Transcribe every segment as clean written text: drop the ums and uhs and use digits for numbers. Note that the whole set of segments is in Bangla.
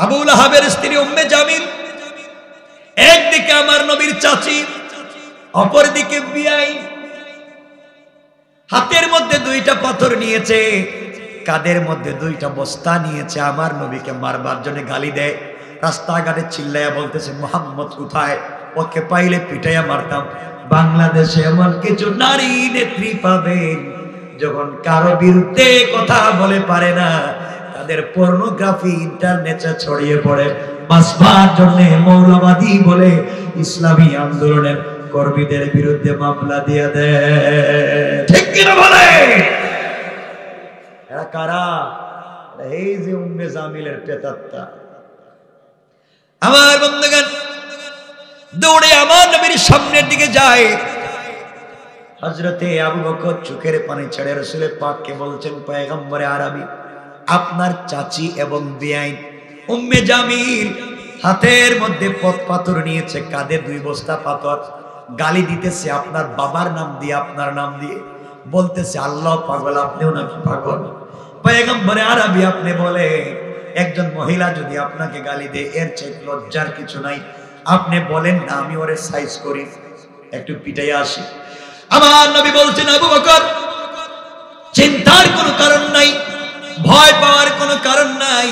আবু লাহাবের স্ত্রী উম্মে জামিল, একদিকে আমার নবীর চাচি, অপরদিকে বিয়াই। হাতের মধ্যে দুইটা পাথর নিয়েছে, কাঁধের মধ্যে দুইটা বস্তা নিয়েছে। আমার নবীকে মারবার জন্য গালি দেয়, রাস্তাঘাটে চিল্লাইয়া বলতেছে মুহাম্মদ কোথায়, ওকে পাইলে পিটাইয়া মারতাম। বাংলাদেশে এমন কিছু নারী নেত্রী পাবেন যখন কারো বিরুদ্ধে কথা বলে পারে না, তাদের পর্নোগ্রাফি ইন্টারনেটে ছড়িয়ে পড়ে, বাঁচবার জন্য মৌলবাদী বলে ইসলামী আন্দোলনের কর্মীদের বিরুদ্ধে মামলা দিয়ে দেয়। ঠিক কিনা বলে? এরা কারা? এই যে উম্মে জামিলের প্রেতাত্মা। আমার বন্ধুগণ, দৌড়ে আমার নবীর সামনের দিকে যায়। হযরতে আবু বকর চোখের পানি ছেড়ে রাসূল পাককে বলছেন, পয়গম্বরে আরবি, আপনার চাচি এবং বিয়াইন উম্মে জামিল হাতের মধ্যে পাথর নিয়েছে, কাঁধে দুই বস্তা পাথর, গালি দিতেছে আপনার বাবার নাম দিয়ে, আপনার নাম দিয়ে, বলতেছে আল্লাহ পাগল, আপনিও নাকি পাগল। পয়গম্বরে আরবি, আপনি বলে একজন মহিলা যদি আপনাকে গালি দেয় এর চেয়ে লজ্জার কিছু নাই, আপনি বলেন না আমি ওরে সাইজ করি, একটু পিটাইয়া আসি। আমার নবী বলছেন, আবু বকর চিন্তার কোনো কারণ নাই, ভয় পাওয়ার কোনো কারণ নাই।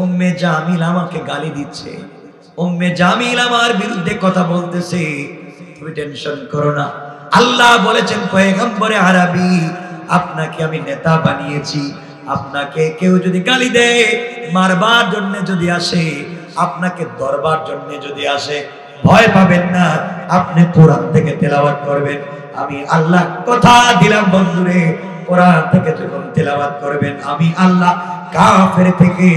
উম্মে জামিল আমাকে গালি দিচ্ছে, উম্মে জামিল আমার বিরুদ্ধে কথা বলতেছে, তুমি টেনশন করো না। আল্লাহ বলেছেন পয়গম্বরে আরবি, আপনাকে আমি নেতা বানিয়েছি, আপনাকে কেউ যদি গালি দেয়, মারবার জন্য যদি আসে, আপনাকে ধরবার জন্য যদি আসে, ভয় পাবেন না, আপনি কোরআন থেকে তেলাওয়াত করবেন। আমি আল্লাহ কথা দিলাম বন্ধুরে, কোরআন থেকে যখন তেলাওয়াত করবেন, আমি আল্লাহ কাফের থেকে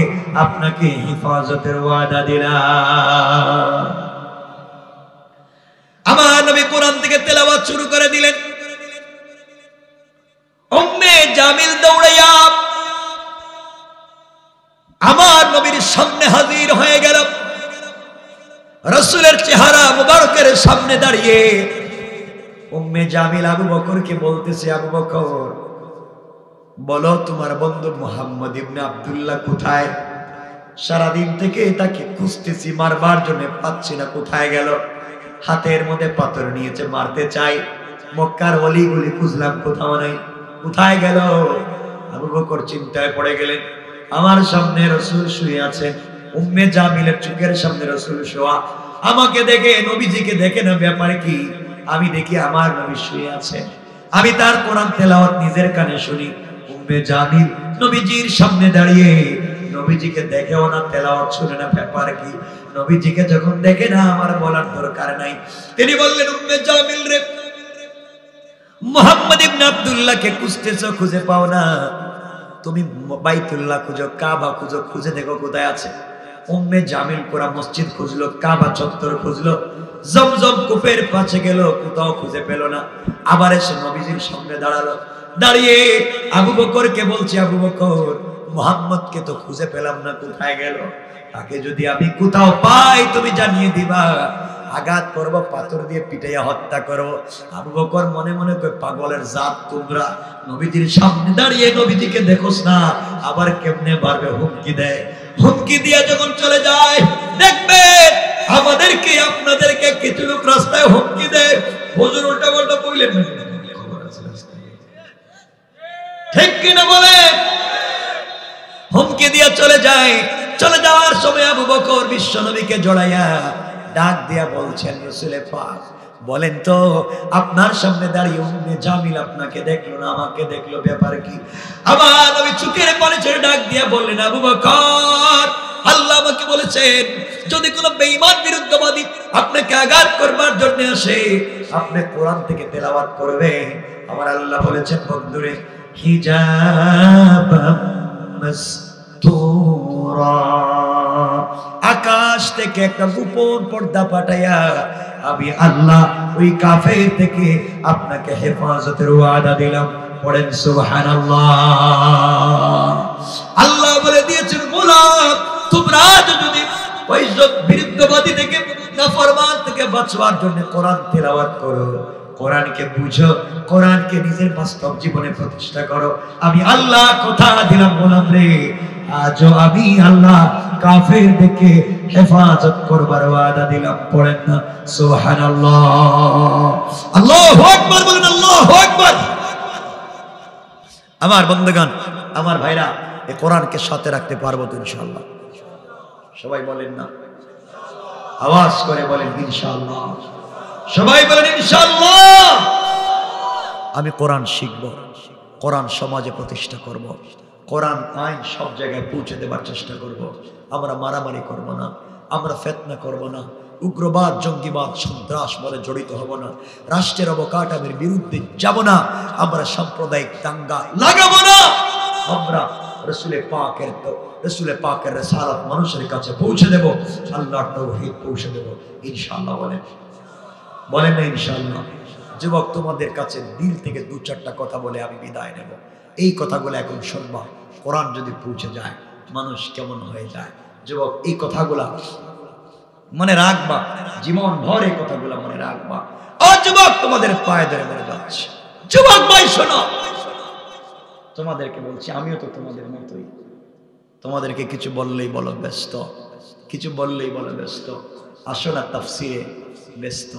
আপনাকে হেফাজতের ওয়াদা দিলাম। আমার নবী কোরআন থেকে তেলাওয়াত শুরু করে দিলেন। উম্মে জামিল দৌড়াইয়া আমার নবীর সামনে হাজির হয়ে গেল। রাসূলের চেহারা মুবারকের সামনে দাঁড়িয়ে উম্মে জামিল আবু বকরকে বলতেছে, আবু বকর বলো তোমার বন্ধু মুহাম্মদ ইবনে আব্দুল্লাহ কোথায়? সারাদিন থেকে তাকে খুঁজতেছি, মারবার জন্য পাচ্ছি না, কোথায় গেল? হাতের মধ্যে পাথর নিয়েছে, মারতে চাই, মক্কার অলিগলি খুঁজলাম, কোথাও নাই, কোথায় গেল? আবু বকর চিন্তায় পড়ে গেলেন। আমার সামনে রাসূল শুয়ে আছেন, উম্মে জামিলের চোখের সামনে রাসূল শোয়া। আমাকে দেখে, নবীজিকে দেখে না, ব্যাপারে কি? আমি দেখি আমার নবী শুয়ে আছেন, আমি তার কোরআন তেলাওয়াত নিজের কানে শুনি। উম্মে জামিল নবীজির সামনে দাঁড়িয়ে, নবীজিকে দেখেও না, তেলাওয়াত শুনে না, ব্যাপার কি? নবীজিকে যখন দেখে না, আমার বলার দরকার নাই। তিনি বললেন, উম্মে জামিল রে, মুহাম্মদ ইবনে আব্দুল্লাহকে খুঁজতেছো, খুঁজে পাও না, তুমি বাইতুল্লাহ খুঁজো, কাবা খুঁজো, খুঁজে দেখো কোথায় আছে। উম্মে জামিল পুরা মসজিদ খুঁজলো, কাবা চত্বর খুঁজলো, জমজম কূপের কাছে গেল, কোথাও খুঁজে পেল না। আবার এসে নবীজির সামনে দাঁড়ালো, দাঁড়িয়ে আবু বকরকে বলছে, আবু বকর মুহাম্মদকে তো খুঁজে পেলাম না, কোথায় গেল? তাকে যদি আমি কোথাও পাই তুমি জানিয়ে দিবা, আঘাত করব, পাথর দিয়ে পিটাইয়া হত্যা করব। আবু বকর মনে মনে কয়, পাগলের জাত তোমরা, নবীজির সামনে দাঁড়িয়ে নবীজিকে দেখোস না, আবার কেমনে মারবে, হুমকি দেয়। হুমকি দিয়ে যখন চলে যায়, দেখবে আমাদেরকে আপনাদেরকে কিছু লোক রাস্তায় হুমকি দেয়, হুজুর উল্টা পাল্টা বললেন না, ঠিক কিনা বলে? হুমকি দিয়ে চলে যায়। চলে যাওয়ার সময় আবু বকর বিশ্ব নবীকে জড়াইয়া ডাক দিয়া বলছেন, রাসূলে পাক বলেন তো, আপনার সামনে দাঁড়িয়ে উম্মে জামিল আপনাকে দেখলো না, আমাকে দেখলো, ব্যাপার কি? আমার নবী চোখের পানি ছেড়ে ডাক দিয়া বললেন, আবু বকর আল্লাহ আমাকে বলেছেন, যদি কোনো বেঈমান বিরুদ্ধবাদী আপনাকে আঘাত করবার জন্য আসে, আপনি কোরআন থেকে তেলাওয়াত করবেন। আমার আল্লাহ বলেছেন, বন্ধুরে, হিজাব মাসতুরা, আকাশ থেকে একটা গোপন পর্দা পাঠাইয়া আমি আল্লাহ ওই কাফের থেকে আপনাকে হেফাজতের ওয়াদা দিলাম। পড়েন সুবহানাল্লাহ। আল্লাহ বলে দিয়েছেন, গোলাম তোমরা যদি ওই বিরুদ্ধবাদী থেকে, নাফরমান থেকে বাঁচবার জন্য কোরআন তেলাওয়াত করো, কোরআনকে বুঝো, কোরআনকে নিজের বাস্তব জীবনে প্রতিষ্ঠা করো। আমি আল্লাহ কথা দিলাম গোলাম রে, আজও আমি আল্লাহ কাফেরদেরকে হেফাজত করবার ওয়াদা দিলাম। পড়েন না সুবহানাল্লাহ, আল্লাহু আকবার বলেন, আল্লাহু আকবার। আমার বন্ধুগণ, আমার ভাইরা, এই কোরআনকে সাথে রাখতে পারবো তো ইনশাআল্লাহ? সবাই বলেন না, আওয়াজ করে বলেন ইনশাআল্লাহ। সবাই বলেন ইনশাআল্লাহ। আমি কোরআন শিখব, কোরআন সমাজে প্রতিষ্ঠা করব, কোরআন আইন সব জায়গায় পৌঁছে দেবার চেষ্টা করব। আমরা মারামারি করব না, আমরা ফিতনা করব না, উগ্রবাদ, জঙ্গিবাদ, সন্ত্রাস বলে জড়িত হব না, রাষ্ট্রের অবকাঠামোর বিরুদ্ধে যাব না, আমরা সাম্প্রদায়িক দাঙ্গা লাগাবো না। আমরা রসুলের পাকের রিসালাত মানুষের কাছে পৌঁছে দেব, আল্লাহর তাওহীদ পৌঁছে দেব ইনশাআল্লাহ। বলেন না ইনশাআল্লাহ? যুবক, তোমাদের কাছে দিল থেকে দু চারটা কথা বলে আমি বিদায় নেব। এই কথাগুলো এখন শুনবা, কোরআন যদি পৌঁছে যায় মানুষ কেমন হয়ে যায়। যুবক, এই কথাগুলা মনে রাখবা, জীবন ভর এই কথাগুলা মনে রাখবা। ও যুবক, তোমাদের পায়ে ধরে মনে যাচ্ছে। যুবক ভাই শোনো, তোমাদেরকে বলছি, আমিও তো তোমাদের মতোই। তোমাদেরকে কিছু বললেই বলো ব্যস্ত, কিছু বললেই বলো ব্যস্ত। আসো না তাফসিরে ব্যস্ত,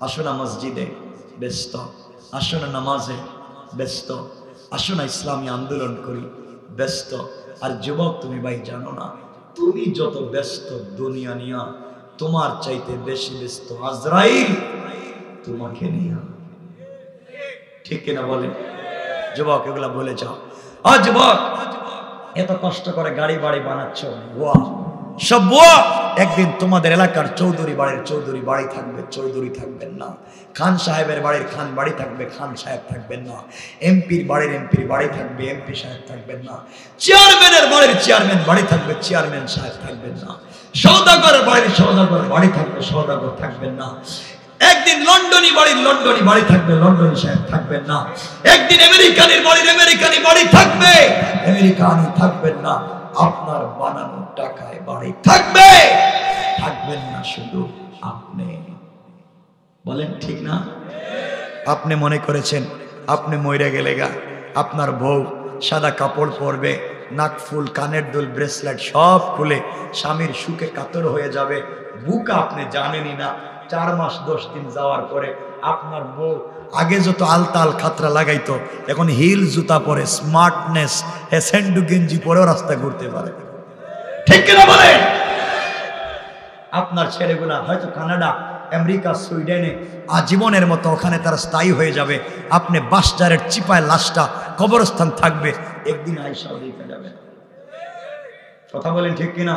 আসো না মসজিদে ব্যস্ত, আসো না নামাজে ব্যস্ত, আসো না ইসলামী আন্দোলন করি ব্যস্ত। আর যুবক, তুমি ভাই জানো না, তুমি যত ব্যস্ত দুনিয়া নিয়া, তোমার চাইতে বেশি ব্যস্ত আজরাইল তোমাকে নিয়া। ঠিক কিনা বলে? যুবক, এগুলা বলে যাও। যুবক, এত কষ্ট করে গাড়ি বাড়ি বানাচ্ছ, বুয়া সব বুয়া। একদিন তোমাদের এলাকার চৌধুরী বাড়ির চৌধুরী বাড়ি থাকবে, চৌধুরী থাকবেন না। খান সাহেবের বাড়ির খান বাড়ি থাকবে, খান সাহেব থাকবেন না। এমপির বাড়ির এমপির বাড়ি থাকবে, এমপি সাহেব থাকবেন না। চেয়ারম্যানের বাড়ির চেয়ারম্যান বাড়ি থাকবে, চেয়ারম্যান সাহেব থাকবেন না। সওদাগরের বাড়ির সওদাগর বাড়ি থাকবে, সওদাগর থাকবেন না। একদিন লন্ডনী বাড়ির লন্ডনী বাড়ি থাকবে, লন্ডনী সাহেব থাকবেন না। একদিন আমেরিকানের বাড়ির আমেরিকানি বাড়ি থাকবে, আমেরিকানি থাকবেন না। আপনার বানানো টাকায় বাড়ি থাকবে, থাকবেন না শুধু আপনি। বলেন ঠিক না? আপনি মনে করেছেন আপনি মইরা গেলে গা আপনার বউ সাদা কাপড় পরবে, নাক ফুল, কানের দুল, ব্রেসলেট সব খুলে স্বামীর সুখে কাতর হয়ে যাবে। বুকা আপনি জানেনই না। 4 মাস 10 দিন যাওয়ার পরে আপনার বউ আগে যত আলতাল খাতরা লাগাইতো, এখন হিল জুতা পরে, স্মার্টনেস, স্যান্ডু গেঞ্জি পরেও রাস্তা ঘুরতে পারে। ঠিক কিনা বলেন? আপনার ছেলেগুলা হয়তো কানাডা, আমেরিকা, সুইডেনে আজীবনের মতো ওখানে তারা স্থায়ী হয়ে যাবে। আপনি বাসটারের চিপায় লাশটা কবরস্থান থাকবে, একদিন আইসাও দেখে যাবে। কথা বলেন ঠিক কিনা?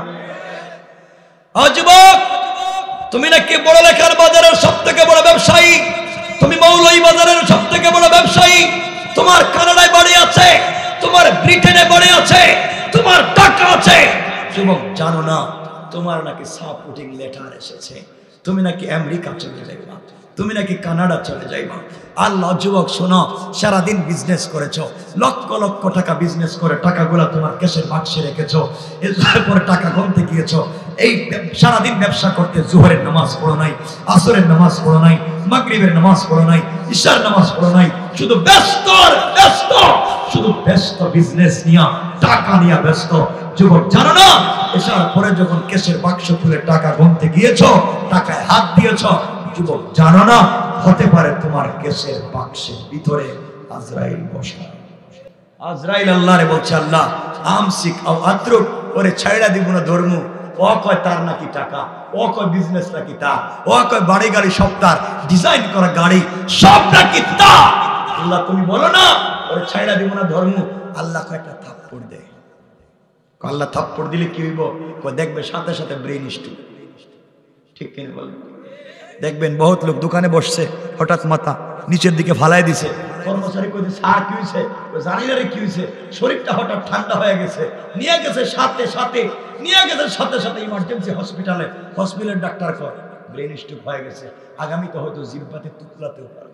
যুবক, তুমি নাকি বড় লেখার বাজারের সব থেকে বড় ব্যবসায়ী, তুমি মৌলভী বাজারের সব থেকে বড় ব্যবসায়ী। তোমার কানাডায় বাড়ি আছে, তোমার ব্রিটেনে বাড়ি আছে, তোমার টাকা আছে। যুবক, জানো না তোমার নাকি সাপোর্টিং লেটার এসেছে, তুমি নাকি আমেরিকা চলে যাইবা, তুমি নাকি কানাডা চলে যাইবা। আল্লাহ, যুবক শোনো, সারাদিন বিজনেস করেছো, লক্ষ লক্ষ টাকা বিজনেস করে টাকাগুলা তোমার ক্যাশের বাক্সে রেখেছো, এরপরে টাকা গুনতে গিয়েছো। এই সারাদিন ব্যবসা করতে জোহরের নামাজ পড়ো নাই, আসরের নামাজ পড়ো নাই, মাগরিবের নামাজ পড়ো নাই, ইশার নামাজ পড়ো নাই, শুধু ব্যস্ত ব্যস্ত, শুধু ব্যস্ত বিজনেস নিয়া, টাকা নিয়া ব্যস্ত। যুবক, জানো না এসার পরে যখন ক্যাশের বাক্স খুলে টাকা গুনতে গিয়েছো, টাকায় হাত দিয়েছো, যুবক জানো না হতে পারে তোমার ক্যাশের বাক্সের ভিতরে আজরাইল বসা। আজরাইল আল্লাহরে বলছে, আল্লাহ আমসিক আও আত্রুক, ওরে ছাইড়া দিব না ধর্ম। ও কয় তার নাকি টাকা, ও কয় বিজনেস নাকি তার, ও কয় বাড়ি গাড়ি সব তার, ডিজাইন করা গাড়ি সব নাকি তার। আল্লাহ তুমি বলো না ওরে ছাইড়া দিব না ধর্ম। আল্লাহ কয় একটা থাপ্পড় দে। আল্লাহ থাপ্পড় দিলে কি হইব? কয় দেখবে সাথে সাথে ব্রেন স্ট্রোক। ঠিক কিনা বলেন? দেখবেন বহুত লোক দোকানে বসছে, হঠাৎ মাথা নিচের দিকে ফালাই দিছে, কর্মচারী কই স্যার কি হইছে? জানি না রে কি হইছে, শরীরটা হঠাৎ ঠান্ডা হয়ে গেছে, নিয়ে গেছে সাথে সাথে, নিয়ে গেছে সাথে সাথে ইমার্জেন্সি হসপিটালে। হসপিটালের ডাক্তার কয় ব্রেন স্ট্রোক হয়ে গেছে, আগামীতে হয়তো জিহ্বাতে তুতলাতেও পারে।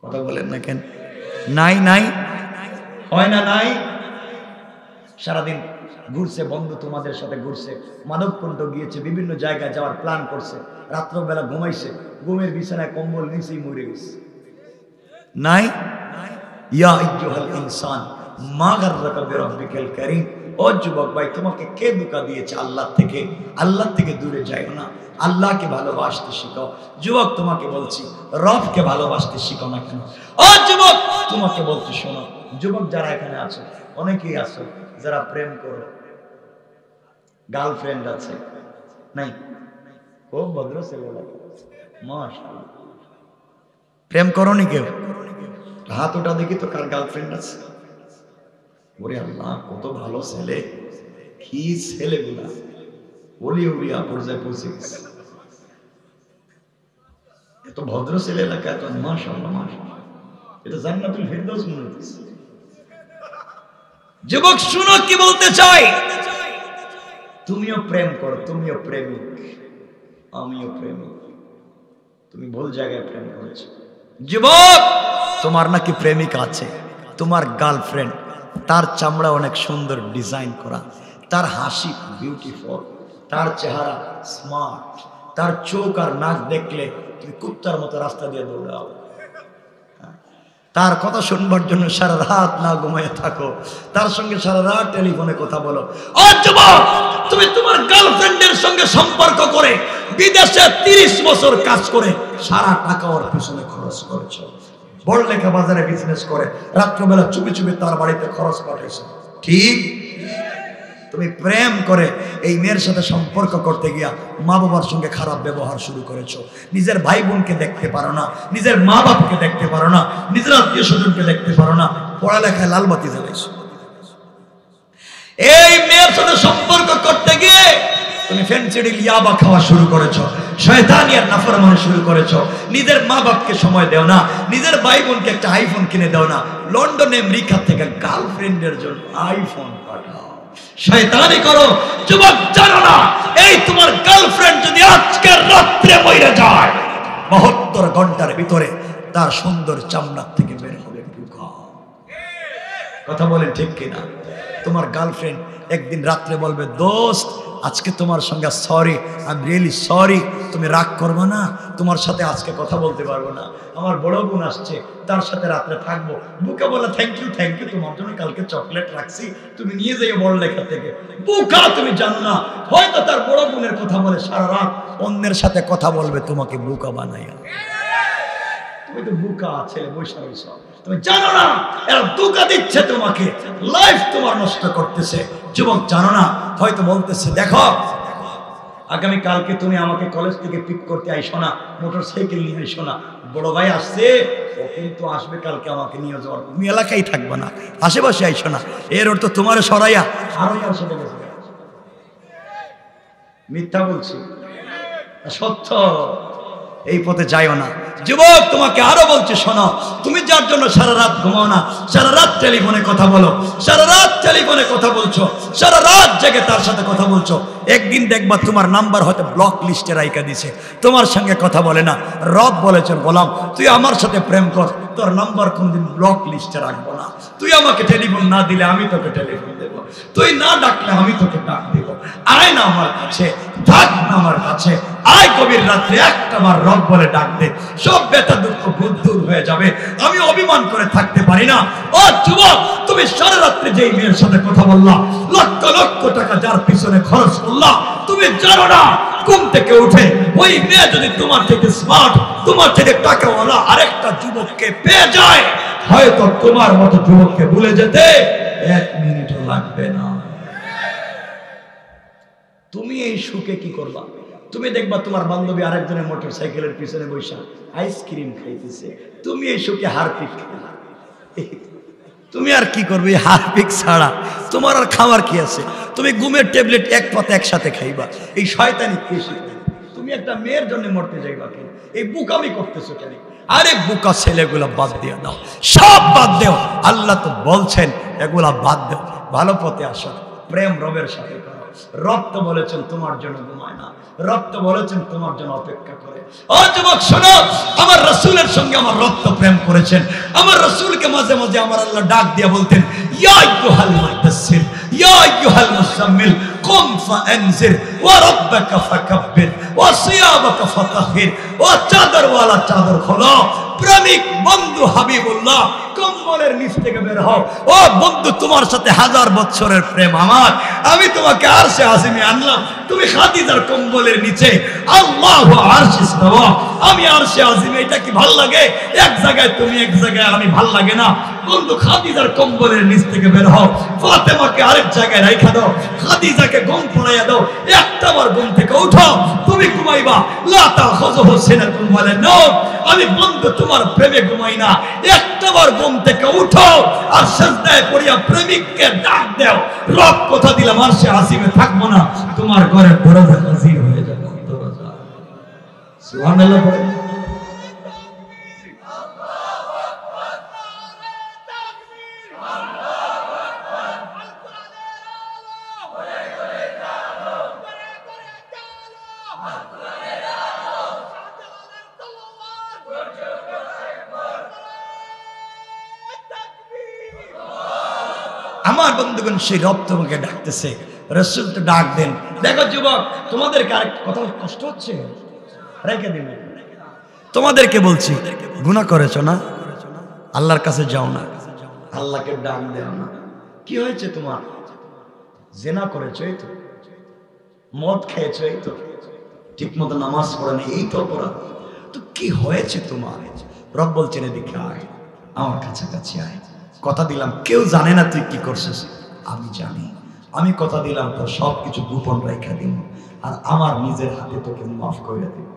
কথা বলেন না কেন? নাই নাই হয় না, নাই সারাদিন ঘুরছে, বন্ধু তোমাদের সাথে ঘুরছে, মাদককুণ্ড গিয়েছে, বিভিন্ন জায়গায় যাওয়ার প্ল্যান করছে, রাত্রবেলা ঘুমাইছে, ঘুমের বিছানায় কম্বল নিচেই মরে গেছে। নাই? ইয়া আইয়ুহাল ইনসান মা গাররাকা বিরাব্বিকাল কারীম। ও যুবক ভাই, তোমাকে কে ধোঁকা দিয়েছে? আল্লাহ থেকে। আল্লাহ থেকে দূরে যাও না, আল্লাহকে ভালোবাসতে শিখো। যুবক তোমাকে বলছি, রবকে ভালোবাসতে শিখো না কেন? ও যুবক তোমাকে বলছি শোনো, যুবক যারা এখানে আছো, অনেকেই আছো যারা প্রেম করো, গার্লফ্রেন্ড আছে নাই? খুব ভদ্র ছেলে লাগে, মাশাআল্লাহ। প্রেম করোনি কেউ? হাত ওটা দেখি তো কার গার্লফ্রেন্ড আছে। ওরে আল্লাহ, কত ভালো ছেলে, কি ছেলেগুলা ওলি উলিয়া পর্যায়ে পৌঁছে গেছে। এত ভদ্র ছেলে এলাকা, এত মাশাআল্লাহ মাশাআল্লাহ, এটা জান্নাতুল ফেরদাউস মনে হচ্ছে। যুবক শুনো কি বলতে চাই, তুমিও প্রেম করো, তুমিও প্রেমিক, আমিও প্রেমিক। তুমি ভুল জায়গায় প্রেম করেছো। যুবক তোমার নাকি প্রেমিক আছে, তোমার গার্লফ্রেন্ড, তার চামড়া অনেক সুন্দর ডিজাইন করা, তার হাসি বিউটিফুল, তার চেহারা স্মার্ট, তার চোখ আর নাক দেখলে তুমি কুত্তার মতো রাস্তা দিয়ে দৌড়াও। তার কথা শুনবার জন্য সারা রাত না ঘুমিয়ে থাকো, তার সঙ্গে সারা রাত টেলিফোনে কথা বলো। ও যুবক, তুমি তোমার গার্লফ্রেন্ডের সঙ্গে সম্পর্ক করে বিদেশে 30 বছর কাজ করে সারা টাকা ওর পিছনে খরচ করেছো। বড় লেখা বাজারে বিজনেস করে রাত্রবেলা চুপি চুপি তার বাড়িতে খরচ পাঠাইছো, ঠিক? তুমি প্রেম করে এই মেয়ের সাথে সম্পর্ক করতে গিয়া মা বাবার সঙ্গে খারাপ ব্যবহার শুরু করেছো। নিজের ভাই বোনকে দেখতে পারো না, নিজের মা বাপকে দেখতে পারো না, নিজের আত্মীয় স্বজনকে দেখতে পারো না, পড়ালেখায় লালবাতি জ্বালাইছো। এই মেয়ের সাথে সম্পর্ক করতে গিয়ে তুমি ফেন্সিডিল ইয়াবা খাওয়া শুরু করেছো, শয়তানি আর নাফরমানি শুরু করেছো। নিজের মা বাপকে সময় দেও না, নিজের ভাই বোনকে একটা আইফোন কিনে দাও না, লন্ডনে আমেরিকা থেকে গার্লফ্রেন্ডের জন্য আইফোন পাঠাও, শয়তানি করো। যুবক জানো না, এই তোমার গার্লফ্রেন্ড যদি আজকের রাত্রে মরে যায়, 72 ঘন্টার ভিতরে তার সুন্দর চামড়া থেকে বের হবে পোকা। কথা বলেন ঠিক কিনা? তোমার গার্লফ্রেন্ড একদিন রাত্রে বলবে, দোস্ত আজকে তোমার সঙ্গে sorry, I am really sorry, তুমি রাগ করবে না, তোমার সাথে আজকে কথা বলতে পারবো না, আমার বড় বোন আসছে, তার সাথে রাত্রে থাকবো। বুকা বলে থ্যাংক ইউ, তোমার জন্য কালকে চকলেট রাখছি, তুমি নিয়ে যাইও বড় লেখা থেকে। বুকা তুমি জানো না, হয়তো তার বড় বোনের কথা বলে সারা রাত অন্যের সাথে কথা বলবে, তোমাকে বুকা বানাইয়া। তুমি তো বুকা ছেলে, বৈশা বৈশা, তুমি জানো না এরা ধোঁকা দিচ্ছে তোমাকে, লাইফ তোমার নষ্ট করতেছে। যুবক জানো না, হয়তো বলতেছে দেখো আগামী কালকে তুমি আমাকে কলেজ থেকে পিক করতে আইসো না, মোটরসাইকেল নিয়ে আইসো না, বড় ভাই আসছে, ও কিন্তু আসবে কালকে আমাকে নিয়ে যাওয়ার, তুমি এলাকায় থাকবে না, আশেপাশে আইসো না। এর অর্থ তোমার সরাইয়া আরো সাথে গেছে। মিথ্যা বলছি? সত্য। এই পথে যাইও না। যুবক তোমাকে আরো বলছে শোনো, তুমি যার জন্য সারা রাত ঘুমাও না, সারা রাত টেলিফোনে কথা বলো, সারা রাত টেলিফোনে কথা বলছো, সারা রাত জেগে তার সাথে কথা বলছো, একদিন দেখবা তোমার নাম্বার হয়তো ব্লক লিস্টে রাইখা দিছে, তোমার সঙ্গে কথা বলে না। রব বলেছেন, গোলাম তুই আমার সাথে প্রেম কর, তোর নাম্বার কোনদিন ব্লক লিস্টে রাখবো না। তুই আমাকে টেলিফোন না দিলে আমি তোকে টেলিফোন দেবো, তুই না ডাকলে আমি তোকে ডাক দেব। আয় না আমার কাছে, থাক না আমার কাছে, আয় গভীর রাত্রে একটা বার রব বলে ডাক দে, সব ব্যথা দুঃখ দূর হয়ে যাবে। আমি অভিমান করে থাকতে পারি না। ও যুবক, তুমি সারা রাত্রে যেই মেয়ের সাথে কথা বললা, লক্ষ লক্ষ টাকা যার পিছনে খরচ করলা, তুমি জানো না ঘুম থেকে উঠে ওই মেয়ে যদি তোমার থেকে স্মার্ট, তোমার থেকে টাকাওয়ালা আরেকটা যুবককে পেয়ে যায়, হয়তো তোমার মতো যুবককে ভুলে যেতে 1 মিনিটও লাগবে না। তুমি এই সুখে কি করবা? তুমি দেখবা তোমার বান্ধবী আরেকজনের মোটরসাইকেলের পিছনে বসে আইসক্রিম খাইতেছে, তুমি এই সুখে হারপিক খাইবা। তুমি আর কি করবে? হারপিক ছাড়া তোমার আর খাওয়ার কি আছে? তুমি ঘুমের ট্যাবলেট এক পাতে একসাথে খাইবা। এই শয়তানি কে শিখাবে? তুমি একটা মেয়ের জন্য মরতে যাইবা কেন? এই বুকামি করতেছো কেন? আরে বুকা ছেলেগুলা বাদ দিয়ে দাও, সব বাদ দেও। আল্লাহ তো বলছেন এগুলা বাদ দেও, ভালো পথে আসো, প্রেম রবের সাথে করো। রব তো বলেছেন তোমার জন্য ঘুমায় না, রব তো বলেছেন তোমার জন্য অপেক্ষা করে। ও যুবক শোনো, আমার রাসূলের সঙ্গে আমার রব তো প্রেম করেছেন। আমার রাসূলকে মাঝে মাঝে আমার আল্লাহ ডাক দিয়ে বলতেন, ইয়া আইয়ুহাল মুদ্দাসসির মুদাসসির ইয়া আইয়ুহাল মুসাম্মিল কুম ফাআনজির ওয়া রাব্বাকা ফাকাব্বির ওয়া সিয়াবাকা ফাতাহহির ওয়া চাদরওয়ালা চাদর খোলো। প্রেমিক বন্ধু হাবিবুল্লাহ কম্বলের নিচ থেকে বের হও। ও বন্ধু, তোমার সাথে 1000 বছরের প্রেম আমার, আমি তোমাকে আরশে আজিমে আনলাম, তুমি খাদিজার কম্বলের নিচে। আল্লাহু আরশে ইস্তাওয়া, আমি আরশে আজিমে। এটা কি ভাল লাগে? এক জায়গায় তুমি, এক জায়গায় আমি, ভাল লাগে না। বন্ধু, খাদিজার কম্বলের নিচ থেকে বের হও, ফাতেমাকে আরেক জায়গায় রাখা দাও, খাদিজাকে ঘুম পড়াইয়া দাও, একটাবার ঘুম থেকে উঠো, তুমি ঘুমাইবা। লা তাখুযুহু সিনাতুন ওয়ালা নাওম, আমি বন্ধু তোমার প্রেমে ঘুমাই না, একটাবার ঘুম থেকে উঠো আর সিজদায় পড়িয়া প্রেমিককে ডাক দাও। রব কথা দিলাম আরশে আজিমে থাকবো না, তোমার ঘরে দরজা হাজির হয়ে যাবে। দরজা, সুবহানাল্লাহ। আমার বন্ধুগণ, সেই রব তোমাকে ডাকতেছে। রাসূল তো ডাক দেন। দেখো যুবক, তোমাদেরকে আরেকটা কথা কষ্ট হচ্ছে, রেখে দিন। তোমাদেরকে বলছি, গুনাহ করেছো না, আল্লাহর কাছে যাও না, আল্লাহকে ডাক দাও না। কি হয়েছে তোমার? জিনা করেছো, এই তো। মদ খেয়েছো, এই তো। ঠিক মতো নামাজ পড়ো না, এই তো অপরাধ। তো কি হয়েছে তোমার? রব বলছেন, এদিকে আয়, আমার কাছাকাছি আয়। কথা দিলাম কেউ জানে না তুই কি করছিস, আমি জানি। আমি কথা দিলাম তোর সবকিছু গোপন রেখে দিব, আর আমার নিজের হাতে তোকে মাফ করে দিব।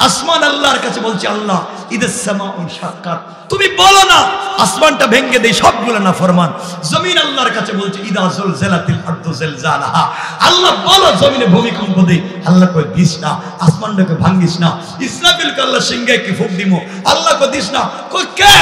আসমান আল্লাহর কাছে বলছে, আল্লাহ ইদাস সামাউন শাক্কাত, তুমি বলো না আসমানটা ভেঙে দেই, সবগুলো না ফরমান। জমিন আল্লাহর কাছে বলছে, ইদা জুলজিলাতিল আরদু জিলজালাহা, আল্লাহ বলো জমিনে ভূমিকম্প দেই। আল্লাহ কই দিস না, আসমানটাকে ভাঙিস না। ইসরাফিল কে আল্লাহ সিংহে কি ফুঁক দিমু, আল্লাহ কই দিস না। কই কে?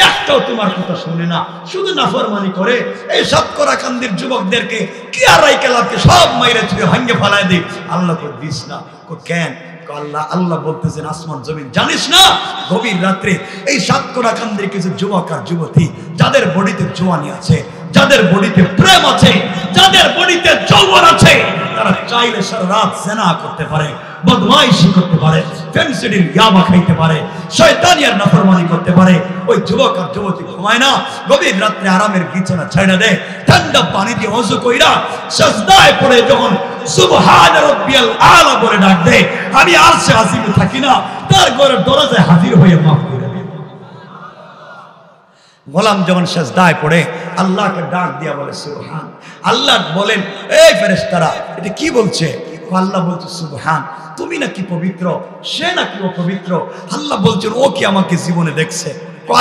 একটাও তোমার কথা শুনে না, শুধু নাফরমানি করে। এই শতকরা কান্দির যুবকদেরকে কি আর রাইকেলাকে সব মাইরে ছুঁয়ে ভাঙে ফেলায় দেই। আল্লাহ কই দিস না। কই কেন? আল্লাহ আল্লাহ বলতেছেন, আসমান জমিন জানিস না, গভীর রাত্রে এই সাতকরা কান্দের কিছু যুবক আর যুবতী, যাদের বডিতে জোয়ানি আছে, যাদের বডিতে প্রেম আছে, যাদের বডিতে যৌবন আছে, তারা চাইলে সারা রাত জিনা করতে পারে, বদমাইশি করতে পারে, ফেন্সিডিল ইয়াবা খাইতে পারে, শয়তানিয়ার নাফরমানি করতে পারে। ওই যুবক আর যুবতী ঘুমায় না, গভীর রাত্রে আরামের বিছানা ছেড়ে দেয়, ঠান্ডা পানি দিয়ে ওযু কইরা সিজদায় পড়ে যখন সুবহান রাব্বিয়াল আলা বলে ডাক দেয়, আমি আরশে আজিমে থাকি না, তার ঘরের দরজায় হাজির হয়ে মাফ করে দেয়। গোলাম যখন সিজদায় পড়ে আল্লাহকে ডাক দিয়া বলে সুবহান, আল্লাহ বলেন, এই ফেরেশতারা এটা কি বলছে? আল্লাহ বলছে, সুবহান, তুমি নাকি পবিত্র, সে নাকি অপবিত্র। আল্লাহ বলছেন, ও কি আমাকে জীবনে দেখছে?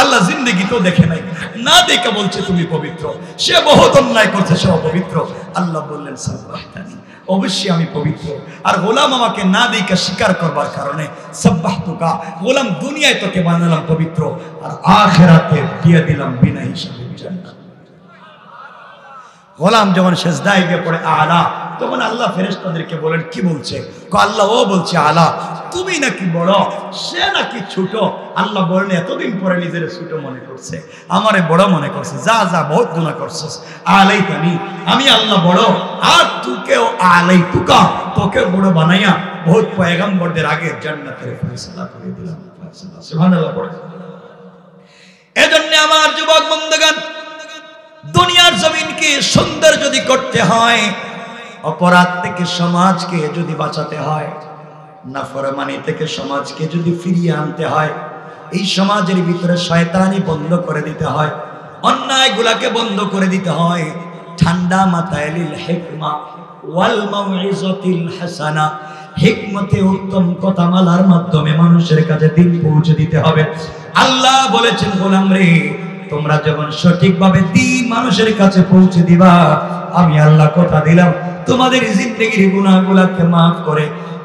আল্লাহ জিন্দেগি তো দেখে নাই, না দেখে বলছে তুমি পবিত্র। সে বহুত অন্যায় করছে, সে অপবিত্র। আল্লাহ বললেন, সাব্বাহতানি, অবশ্যই আমি পবিত্র। আর গোলাম আমাকে না দেখে স্বীকার করবার কারণে সাব্বাহতুকা, গোলাম দুনিয়ায় তোকে বানালাম পবিত্র, আর আখিরাতে দিয়ে দিলাম বিনা হিসাবে জান্নাত। গোলাম যখন সিজদায় গিয়ে পড়ে আলা, তখন আল্লাহ ফেরেশতাদেরকে বলেন, কি বলছে? আল্লাহ ও বলছে, আলা তুমি নাকি বড়, সে নাকি ছোট। আল্লাহ বলেন, এতদিন পরে নিজের ছোট মনে করছে, আমারে বড় মনে করছে। যা যা, বহুত গুনাহ করছিস। আলাইতানি, আমি আল্লাহ বড়, আর তুকেও আলাইতুকা, তোকে বড় বানাইয়া বহুত পয়গম্বরদের আগে জান্নাতের ফয়সালা করে দিলাম। সুবহানাল্লাহ পড়ে। এজন্য আমার যুবক বন্ধুগণ, দুনিয়ার জমিনকে সুন্দর যদি করতে হয়, অপরাধ থেকে সমাজকে যদি বাঁচাতে হয়, নাফরমানি থেকে সমাজকে যদি ফিরিয়ে আনতে হয়, এই সমাজের ভিতরে শয়তানি বন্ধ করে দিতে হয়, অন্যায় গুলাকে বন্ধ করে দিতে হয়, ঠান্ডা মাথায় লিল হিকমা ওয়াল মাউইজাতিল হাসানা, হিকমতে উত্তম কথামালার মাধ্যমে মানুষের কাছে দিন পৌঁছে দিতে হবে। আল্লাহ বলেছেন, গোলাম রে, তোমরা যখন সঠিকভাবে দিন মানুষের কাছে পৌঁছে দিবা, আমি আল্লাহ কথা দিলাম তোমাদের জিন্দেগির গুনাহগুলোকে maaf করে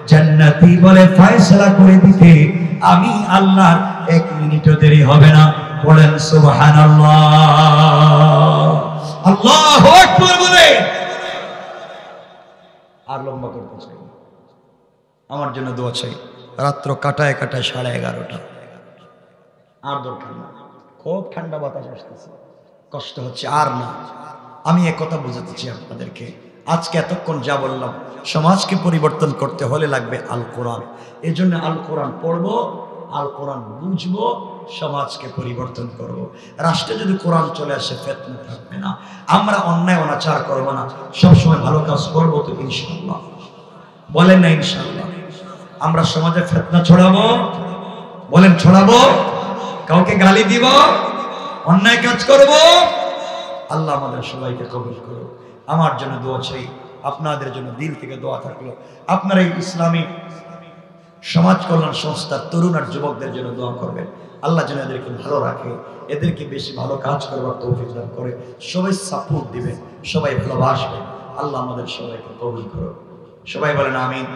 জান্নাতি বলে ফয়সালা করে দিতে আমি আল্লাহ 1 মিনিটও দেরি হবে না। বলেন সুবহানাল্লাহ, আল্লাহু আকবার। বলে আর লম্বা করতে চাই, আমার জন্য দোয়া চাই। রাত্র কাটায় কাটায় 11:30, আর দরকার না। খুব ঠান্ডা বাতাস আসতেছে, কষ্ট হচ্ছে আর না। আমি একথা বুঝাতে চাই আপনাদেরকে, আজকে এতক্ষণ যা বললাম, সমাজকে পরিবর্তন করতে হলে লাগবে আল কোরআন। এই জন্য আল কোরআন পড়বো, আল কোরআন বুঝবো, সমাজকে পরিবর্তন করব। রাষ্ট্রে যদি কোরআন চলে আসে ফিতনা থাকবে না, আমরা অন্যায় অনাচার করবো না, সবসময় ভালো কাজ করবো তো ইনশাআল্লাহ। বলেন না ইনশাআল্লাহ? আমরা সমাজে ফিতনা ছড়াবো, বলেন ছড়াবো? কাউকে গালি দিব, অন্যায় কাজ করব? আল্লাহ আমাদের সবাইকে কবুল করুন। আমার জন্য দোয়া চাই, আপনাদের জন্য দিল থেকে দোয়া থাকলো। আপনারা এই ইসলামী সমাজ কল্যাণ সংস্থার তরুণ আর যুবকদের জন্য দোয়া করবেন। আল্লাহ যেন এদেরকে ভালো রাখে, এদেরকে বেশি ভালো কাজ করবার তৌফিক দান করে। সবাই সাপোর্ট দিবেন, সবাই ভালোবাসবেন। আল্লাহ আমাদের সবাইকে কবুল করুন। সবাই বলেন আমিন।